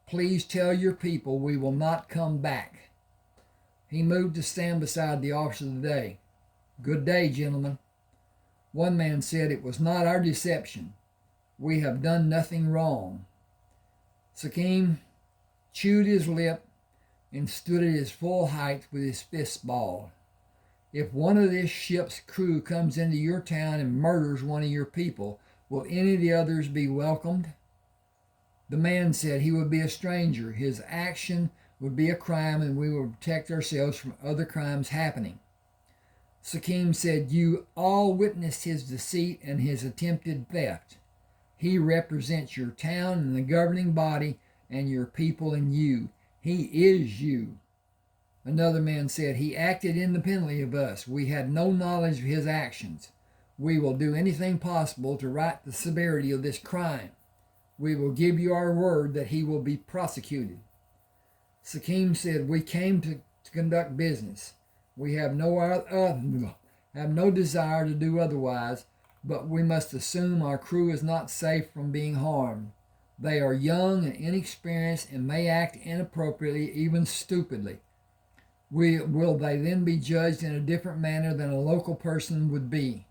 Please tell your people we will not come back." He moved to stand beside the officer of the day. "Good day, gentlemen." One man said, "It was not our deception. We have done nothing wrong." Sakim chewed his lip and stood at his full height with his fists balled. "If one of this ship's crew comes into your town and murders one of your people, will any of the others be welcomed?" The man said he would be a stranger. His action would be a crime, and we would protect ourselves from other crimes happening. Sakim said, "You all witnessed his deceit and his attempted theft. He represents your town and the governing body and your people and you. He is you." Another man said, "He acted independently of us. We had no knowledge of his actions. We will do anything possible to right the severity of this crime. We will give you our word that he will be prosecuted." Sakim said, "We came to conduct business. We have no desire to do otherwise, but we must assume our crew is not safe from being harmed. They are young and inexperienced and may act inappropriately, even stupidly. Will they then be judged in a different manner than a local person would be?"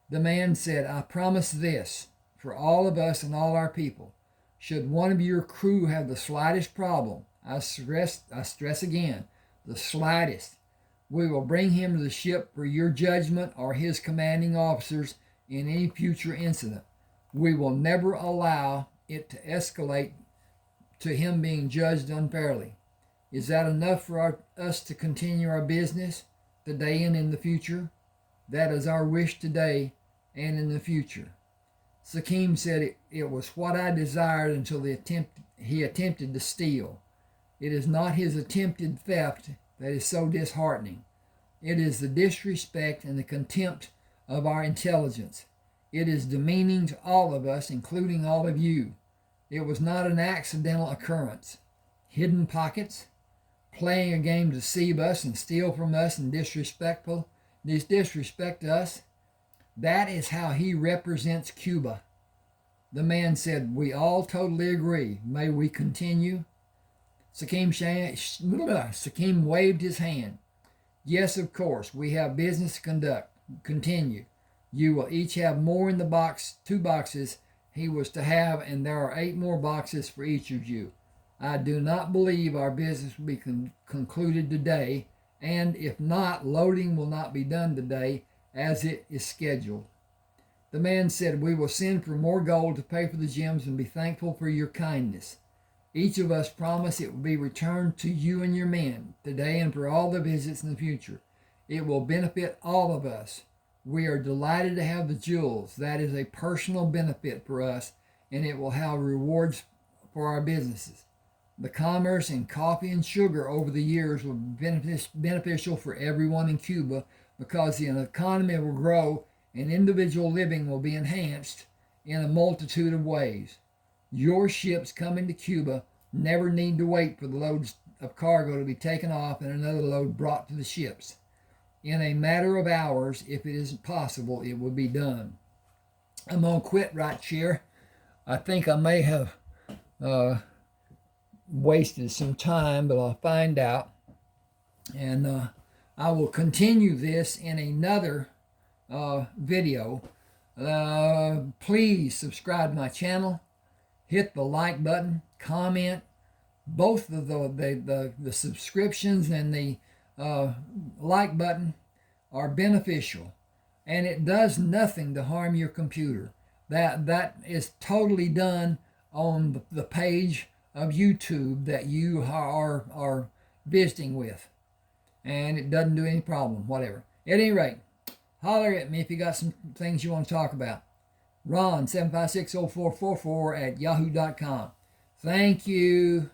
The man said, "I promise this for all of us and all our people. Should one of your crew have the slightest problem, I stress again, the slightest, we will bring him to the ship for your judgment or his commanding officers in any future incident. We will never allow it to escalate to him being judged unfairly. Is that enough for us to continue our business today and in the future? That is our wish today and in the future. Sakim said it was what I desired until he attempted to steal. It is not his attempted theft that is so disheartening. It is the disrespect and the contempt of our intelligence. It is demeaning to all of us, including all of you. It was not an accidental occurrence. Hidden pockets, playing a game to deceive us and steal from us and disrespect us. That is how he represents Cuba. The man said, we all totally agree. May we continue? Sakim waved his hand. Yes, of course. We have business to conduct. Continue. You will each have more in the box, 2 boxes he was to have, and there are 8 more boxes for each of you. I do not believe our business will be concluded today, and if not, loading will not be done today as it is scheduled. The man said, we will send for more gold to pay for the gems and be thankful for your kindness. Each of us promise it will be returned to you and your men today and for all the visits in the future. It will benefit all of us. We are delighted to have the jewels. That is a personal benefit for us, and it will have rewards for our businesses. The commerce in coffee and sugar over the years will be beneficial for everyone in Cuba because the economy will grow and individual living will be enhanced in a multitude of ways. Your ships coming to Cuba never need to wait for the loads of cargo to be taken off and another load brought to the ships. In a matter of hours, if it isn't possible, it will be done. I'm going to quit right here. I think I may have wasted some time, but I'll find out. And I will continue this in another video. Please subscribe to my channel. Hit the like button, comment. Both of the subscriptions and the like button are beneficial, and it does nothing to harm your computer. That is totally done on the page of YouTube that you are visiting with, and it doesn't do any problem, whatever. At any rate, holler at me if you got some things you want to talk about. Ron 7560444 at yahoo.com. Thank you.